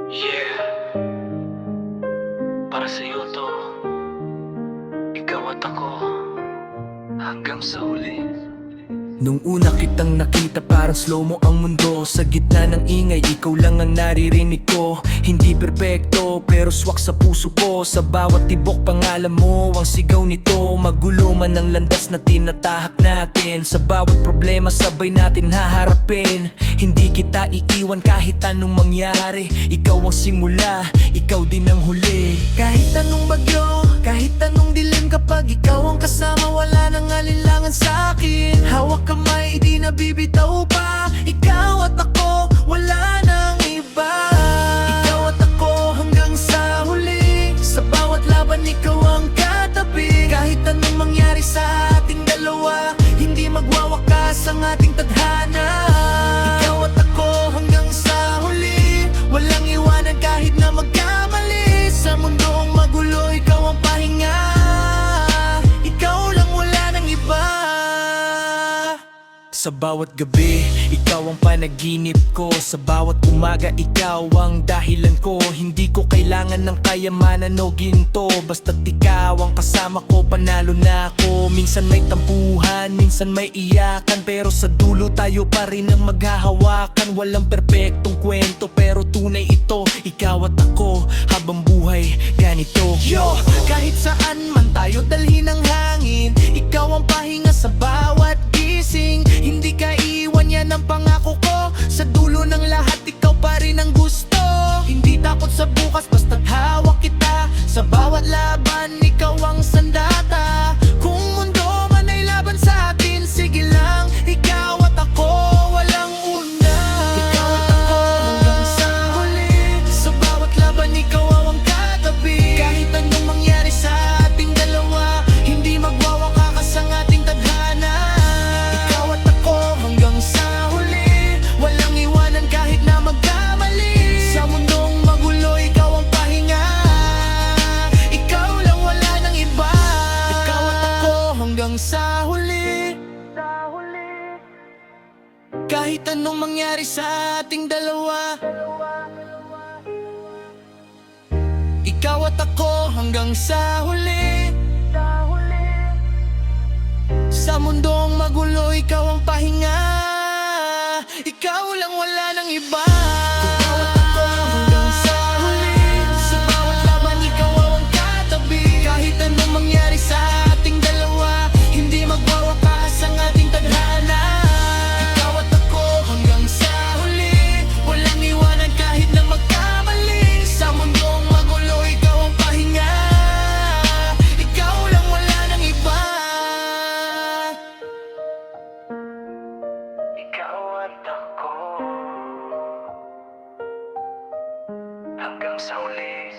Yeah, para sa'yo to. Ikaw at ako hanggang sa huli. Nung una kitang nakita parang slow mo ang mundo. Sa gitna ng ingay, ikaw lang ang naririnig ko. Hindi perpekto pero swak sa puso ko. Sa bawat tibok pangalan mo ang sigaw nito. Magulo man ang landas na tinatahak natin. Sa bawat problema sabay natin haharapin. Hindi kita iiwan kahit anong mangyari. Ikaw ang simula, ikaw din ang huli. Kahit anong bagyo, kahit anong dilim, kapag ikaw ang kasama wala nang alinlangan sa'kin. Hawak kamay, di na bibitaw pa. Ikaw at ako, wala nang iba. Ikaw at ako hanggang sa huli. Sa bawat laban, ikaw ang katabi. Kahit anong mangyari sa ating dalawa, hindi magwawakas ang ating tadhana. Ikaw at ako hanggang sa huli. Walang iwanan kahit na magkamali. Sa mundong magulo, ikaw ang pahinga. Ikaw lang, wala nang iba. Sa bawat gabi, ikaw ang panaginip ko. Sa bawat umaga, ikaw ang dahilan ko. Hindi ko kailangan ng kayamanan o ginto. Basta't ikaw ang kasama ko, panalo na ako. Minsan may tampuhan, minsan may iyakan, pero sa dulo tayo pa rin ang maghahawakan. Walang perpektong kwento pero tunay ito. Ikaw at ako, habang buhay ganito. Yo, kahit saan man tayo dalhin ng hangin, ikaw ang pahinga sa bawat gising. Hindi ka iiwan, yan ang pangako ko. Sa dulo ng lahat, ikaw pa rin ang gusto. Hindi takot sa bukas, basta't hawak kita. Sa bawat laban, ikaw ang sandata. Kung mundo man ay laban sa atin, sige lang, ikaw at ako, walang una. Ikaw at ako hanggang sa huli. Sa bawat laban, ikaw ang katabi. Kahit anong mangyari sa ating dalawa, hindi magwawakas ang ating tadhana. Ikaw at ako hanggang sa huli. Walang iwanan kahit na magkamali. Sa mundong magulo, ikaw ang pahinga. Ikaw lang, wala nang iba. Ikaw at ako hanggang sa huli. Kahit anong mangyari sa ating dalawa, ikaw at ako hanggang sa huli. Sa mundong magulo, ikaw ang pahinga. Ikaw lang, wala nang iba. Ikaw at ako hanggang sa huli. Sa bawat laban, ikaw ang katabi. Kahit anong mangyari sa ating dalawa, hindi magwawakas ang ating tadhana. Ikaw at ako hanggang sa huli. Walang iwanan kahit na magkamali. Sa mundong magulo, ikaw ang pahinga. Ikaw lang, wala nang iba. Ikaw at ako hanggang sa huli.